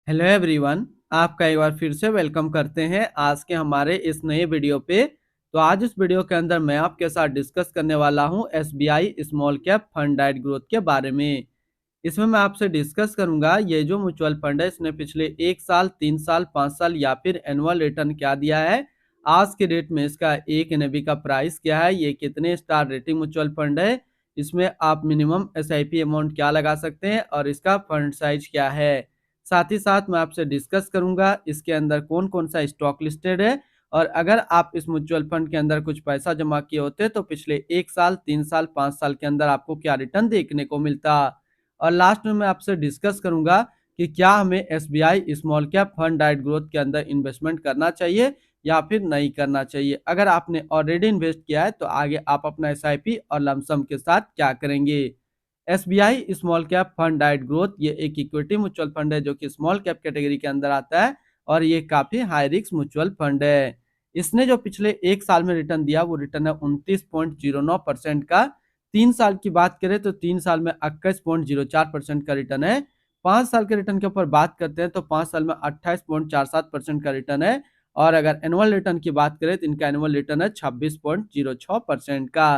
Hello everyone. आपका एक बार फिर से वेलकम करते हैं आज के हमारे इस नए वीडियो पे। तो आज इस वीडियो के अंदर मैं आपके साथ डिस्कस करने वाला हूं SBI small cap fund diet growth के बारे में। इसमें मैं आपसे डिस्कस करूंगा ये जो म्यूचुअल फंड है इसने पिछले 1 साल 3 साल 5 साल या फिर एनुअल रिटर्न क्या दिया है। आज के डेट में इसका एक एनएबी का प्राइस क्या है, ये कितने स्टार रेटिंग म्यूचुअल फंड है, इसमें आप मिनिमम एसआईपी अमाउंट क्या लगा सकते हैं और इसका फंड साइज क्या है। साथ ही साथ मैं आपसे डिस्कस करूंगा इसके अंदर कौन कौन सा स्टॉक लिस्टेड है और अगर आप इस म्यूचुअल फंड के अंदर कुछ पैसा जमा किए होते तो पिछले 1 साल 3 साल 5 साल के अंदर आपको क्या रिटर्न देखने को मिलता। और लास्ट में मैं आपसे डिस्कस करूंगा कि क्या हमें SBI small cap fund diet growth के अंदर इन्वेस्टमेंट करना चाहिए या फिर नहीं करना चाहिए। अगर आपने ऑलरेडी इन्वेस्ट किया है तो आगे आप अपना एसआईपी और लमसम के साथ क्या करेंगे। SBI small cap fund diet growth ये एक इक्विटी म्यूचुअल फंड है जो कि स्मॉल कैप कैटेगरी के अंदर आता है और ये काफी हाई रिस्क म्यूचुअल फंड है। इसने जो पिछले 1 साल में रिटर्न दिया वो रिटर्न है 29.09% का। 3 साल की बात करें तो 3 साल में 21.04% का रिटर्न है। 5 साल के रिटर्न के ऊपर बात करते हैं तो 5 साल में 28.47% का रिटर्न है। और अगर एनुअल रिटर्न की बात करें तो इनका एनुअल रिटर्न है 26.06% का।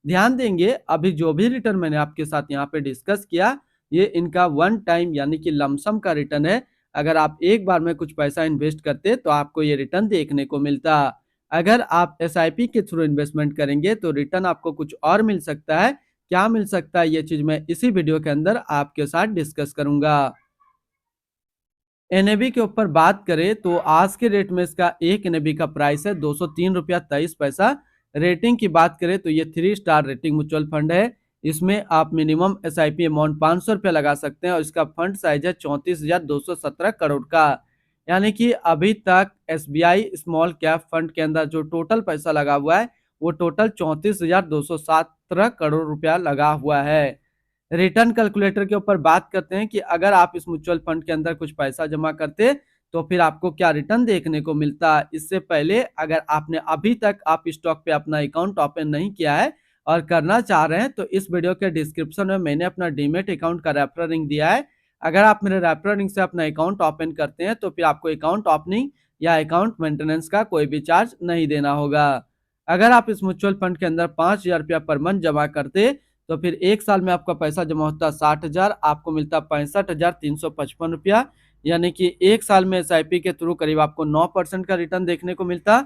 ध्यान देंगे अभी जो भी रिटर्न मैंने आपके साथ यहाँ पे डिस्कस किया ये इनका वन टाइम यानी कि लमसम का रिटर्न है। अगर आप एक बार में कुछ पैसा इन्वेस्ट करते तो आपको ये रिटर्न देखने को मिलता। अगर आप एसआईपी के थ्रू इन्वेस्टमेंट करेंगे तो रिटर्न आपको कुछ और मिल सकता है। क्या मिल सकता है ये चीज मैं इसी वीडियो के अंदर आपके साथ डिस्कस करूंगा। एनएबी के ऊपर बात करें तो आज के रेट में इसका एक एनएबी का प्राइस है 203 रुपया 23 पैसा। रेटिंग की बात करें तो ये 3 स्टार रेटिंग म्यूचुअल फंड है। इसमें आप मिनिमम एसआईपी अमाउंट 500 रुपया लगा सकते हैं और इसका फंड साइज है 34,217 करोड़ का। यानी कि अभी तक एसबीआई स्मॉल कैप फंड के अंदर जो टोटल पैसा लगा हुआ है वो टोटल 34,217 करोड़ रुपया लगा हुआ है। रिटर्न कैलकुलेटर के ऊपर बात करते हैं कि अगर आप इस म्यूचुअल फंड के अंदर कुछ पैसा जमा करते तो फिर आपको क्या रिटर्न देखने को मिलता। इससे पहले अगर आपने अभी तक आप स्टॉक पे अपना अकाउंट ओपन नहीं किया है और करना चाह रहे हैं तो इस वीडियो के डिस्क्रिप्शन में मैंने अपना डीमेट अकाउंट का रेफरल लिंक दिया है। अगर आप मेरे रेफरल लिंक से अपना अकाउंट ओपन करते हैं तो फिर आपको अकाउंट ओपनिंग या अकाउंट मेंटेनेंस का कोई भी चार्ज नहीं देना होगा। अगर आप इस म्यूचुअल फंड के अंदर 5,000 रुपया पर मंथ जमा करते तो फिर 1 साल में आपका पैसा जमा होता 60,000, आपको मिलता 65,355 रुपया। यानी कि 1 साल में एसआईपी के थ्रू करीब आपको 9% का रिटर्न देखने को मिलता।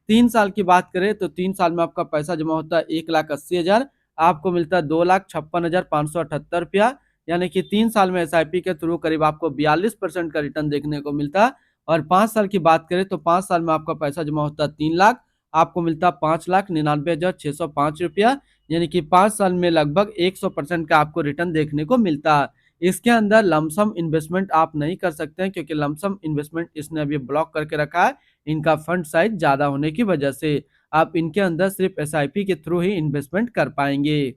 3 साल की बात करें तो 3 साल में आपका पैसा जमा होता है 1,80,000, आपको मिलता है 2,56,578 रुपया। यानी कि 3 साल में एसआईपी के थ्रू करीब आपको 42% का रिटर्न देखने को मिलता। और 5 साल की बात करें तो 5 साल में आपका पैसा जमा होता है 3 लाख, आपको मिलता 5,99,605 रुपया। यानी कि 5 साल में लगभग 100% का आपको रिटर्न देखने को मिलता है। इसके अंदर लमसम इन्वेस्टमेंट आप नहीं कर सकते हैं क्योंकि लमसम इन्वेस्टमेंट इसने अभी ब्लॉक करके रखा है इनका फंड साइज ज्यादा होने की वजह से। आप इनके अंदर सिर्फ एसआईपी के थ्रू ही इन्वेस्टमेंट कर पाएंगे।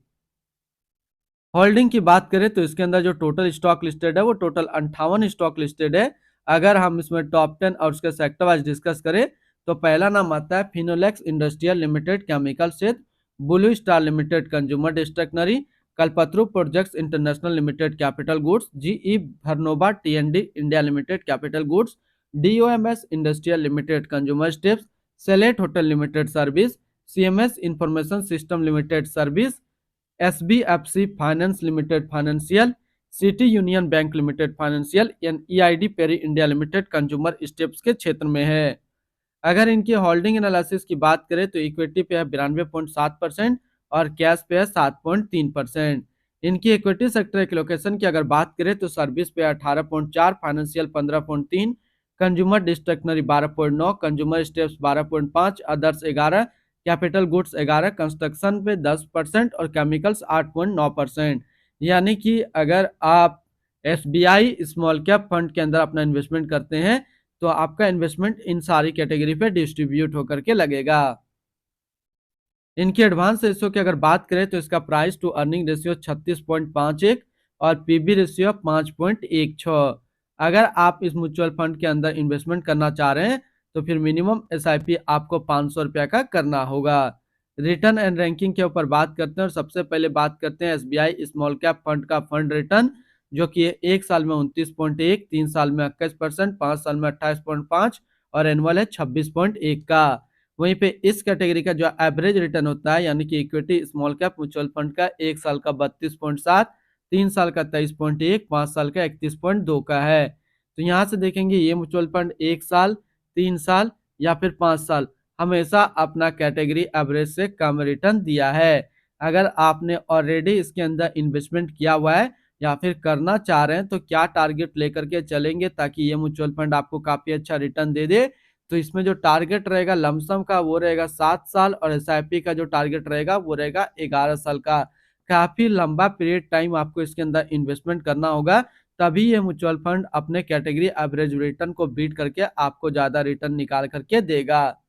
होल्डिंग की बात करें तो इसके अंदर जो टोटल स्टॉक लिस्टेड है वो टोटल 58 स्टॉक लिस्टेड है। अगर हम इसमें टॉप 10 और उसके सेक्टर वाइज डिस्कस करें तो पहला नाम आता है फिनोलेक्स इंडस्ट्रियल लिमिटेड केमिकल क्षेत्र, Blue Star Limited consumer stationery, Kalpataru Projects International Limited capital goods, GE Vernova TND India Limited capital goods, DOMS Industrial Limited consumer staples, Chalet Hotel Limited service, CMS Information System Limited service, SBFC Finance Limited financial, City Union Bank Limited financial, and EID Parry India Limited consumer staples के क्षेत्र में है। अगर इनकी holding analysis की बात करें तो इक्विटी पे है 92.7% और कैश पे है 7.3%। इनकी इक्विटी सेक्टर एलोकेशन की अगर बात करें तो सर्विस पे 18.4, financial 15.3, consumer discretionary 12.9, consumer steps 12.5, others 11, capital goods 11, construction पे 10% और केमिकल्स 8.9%। यानी कि अगर आप एसबीआई स्मॉल कैप फंड के अंदर अपना इन्वेस्टमेंट करते हैं तो आपका इन्वेस्टमेंट इन सारी कैटेगरी पे डिस्ट्रीब्यूट होकर के लगेगा। इनकी एडवांस रेशियो की अगर बात करें तो इसका प्राइस टू अर्निंग रेशियो 36.51 और पीबी रेशियो 5.16। अगर आप इस म्यूचुअल फंड के अंदर इन्वेस्टमेंट करना चाह रहे हैं तो फिर मिनिमम एसआईपी आपको 500 रुपया का करना होगा। रिटर्न एंड रैंकिंग के ऊपर बात करते हैं और सबसे पहले बात करते हैं एसबीआई स्मॉल कैप फंड का फंड रिटर्न। जो कि 1 साल में 29.1, 3 साल में 21%, 5 साल में 28.5 और एनुअल है 26.1 का। वहीं पे इस कैटेगरी का जो एवरेज रिटर्न होता है यानी कि equity small cap mutual fund का 1 साल का 32.7, 3 साल का 23.1, 5 साल का 31.2 का है। तो यहाँ से देखेंगे ये म्यूचुअल फंड 1 साल, 3 साल या फिर 5 साल हमेशा अपना कैटेगरी एवरेज से कम रिटर्न दिया है। अगर आपने ऑलरेडी इसके अंदर इन्वेस्टमेंट किया हुआ है या फिर करना चाह रहे हैं तो क्या टारगेट लेकर के चलेंगे ताकि ये म्यूचुअल फंड आपको काफी अच्छा रिटर्न दे दे। तो इसमें जो टारगेट रहेगा लमसम का वो रहेगा 7 साल और एसआईपी का जो टारगेट रहेगा वो रहेगा 11 साल का। काफी लंबा पीरियड टाइम आपको इसके अंदर इन्वेस्टमेंट करना होगा, तभी ये म्यूचुअल फंड अपने कैटेगरी एवरेज रिटर्न को बीट करके आपको ज्यादा रिटर्न निकाल करके देगा।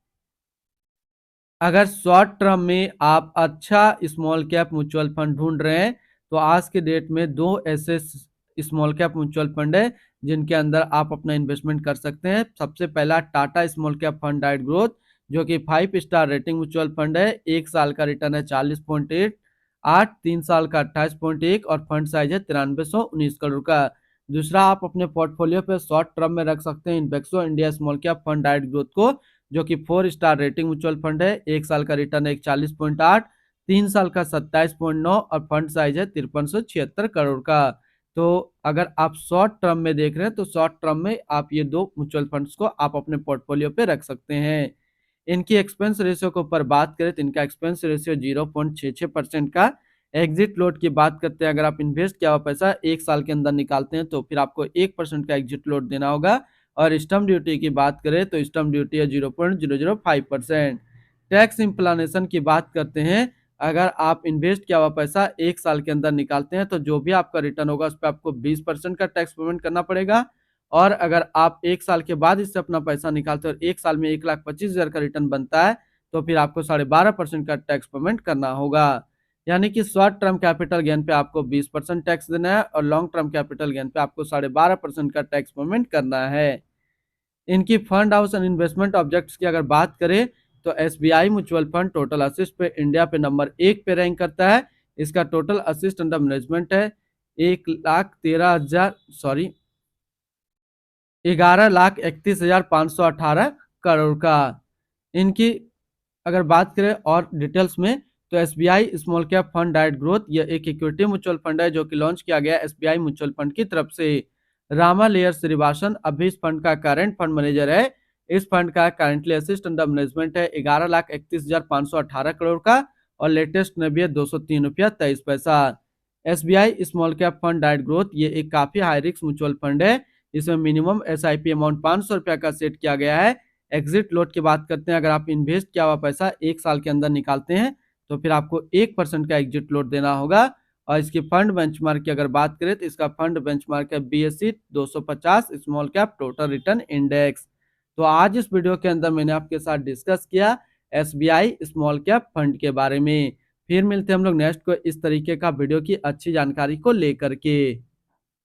अगर शॉर्ट टर्म में आप अच्छा स्मॉल कैप म्यूचुअल फंड ढूंढ रहे हैं तो आज के डेट में दो ऐसे स्मॉल कैप म्यूचुअल फंड है जिनके अंदर आप अपना इन्वेस्टमेंट कर सकते हैं। सबसे पहला Tata small cap fund diet growth, जो कि 5 स्टार रेटिंग म्यूचुअल फंड है। 1 साल का रिटर्न है 40.8, 3 साल का 28.1 और फंड साइज है 9319 करोड़ का। दूसरा, आप अपने पोर्टफोलियो पे शॉर्ट टर्म में रख सकते हैं इन्वेक्सो India small cap fund diet growth को, जो कि 4 स्टार रेटिंग म्यूचुअल फंड है। 1 साल का रिटर्न है 41.8, 3 साल का 27.9 और फंड साइज है 5376 करोड़ का। तो अगर आप शॉर्ट टर्म में देख रहे हैं तो शॉर्ट टर्म में आप ये दो म्यूचुअल फंड्स को आप अपने पोर्टफोलियो पे रख सकते हैं। इनकी एक्सपेंस रेशियो के ऊपर बात करें तो इनका एक्सपेंस रेशियो 0.66% का। एग्जिट लोड की बात करते हैं, अगर आप इन्वेस्ट किया हुआ पैसा 1 साल के अंदर निकालते हैं तो फिर आपको 1% का एग्जिट लोड देना होगा। और स्टम्प ड्यूटी की बात करें तो स्टम्प ड्यूटी है 0.005%। टैक्स इम्प्लानेशन की बात करते हैं, अगर आप इन्वेस्ट किया हुआ पैसा 1 साल के अंदर निकालते हैं तो जो भी आपका रिटर्न होगा उस पर आपको 20% का टैक्स पेमेंट करना पड़ेगा। और अगर आप 1 साल के बाद इससे अपना पैसा निकालते हैं और 1 साल में 1,25,000 का रिटर्न बनता है तो फिर आपको 12.5% का टैक्स पेमेंट करना होगा। यानी कि शॉर्ट टर्म कैपिटल गेन पे आपको 20% टैक्स देना है और लॉन्ग टर्म कैपिटल गेन पे आपको 12.5% का टैक्स पेमेंट करना है। इनकी fund house and investment objects की अगर बात करें तो SBI mutual fund total assist पे इंडिया पे नंबर 1 पे रैंक करता है। इसका टोटल असिस्ट अंडर मैनेजमेंट है 11,31,518 करोड़ का। इनकी अगर बात करें और डिटेल्स में तो SBI small cap fund diet growth यह एक इक्विटी म्यूचुअल फंड है जो कि लॉन्च किया गया एसबीआई म्यूचुअल फंड की तरफ से। रामा लेयर श्रीवासन अभी इस फंड का करंट फंड मैनेजर है। इस फंड का करंटली असिस्ट अंडर मैनेजमेंट है 11,31,518 करोड़ का और लेटेस्ट में भी है 203 रुपया 23 पैसा। SBI small cap fund diet growth ये एक काफी हाई रिस्क म्यूचुअल फंड है। इसमें मिनिमम एसआईपी अमाउंट 500 रुपया का सेट किया गया है। एग्जिट लोड की बात करते हैं, अगर आप इन्वेस्ट किया हुआ पैसा 1 साल के अंदर निकालते हैं तो फिर आपको 1% का एग्जिट लोड देना होगा। और इसकी फंड बेंचमार्क की अगर बात करें तो इसका फंड बेंचमार्क है BSE 250 small cap total return index. तो आज इस वीडियो के अंदर मैंने आपके साथ डिस्कस किया एसबीआई स्मॉल कैप फंड के बारे में। फिर मिलते हैं हम लोग नेक्स्ट को इस तरीके का वीडियो की अच्छी जानकारी को लेकर के।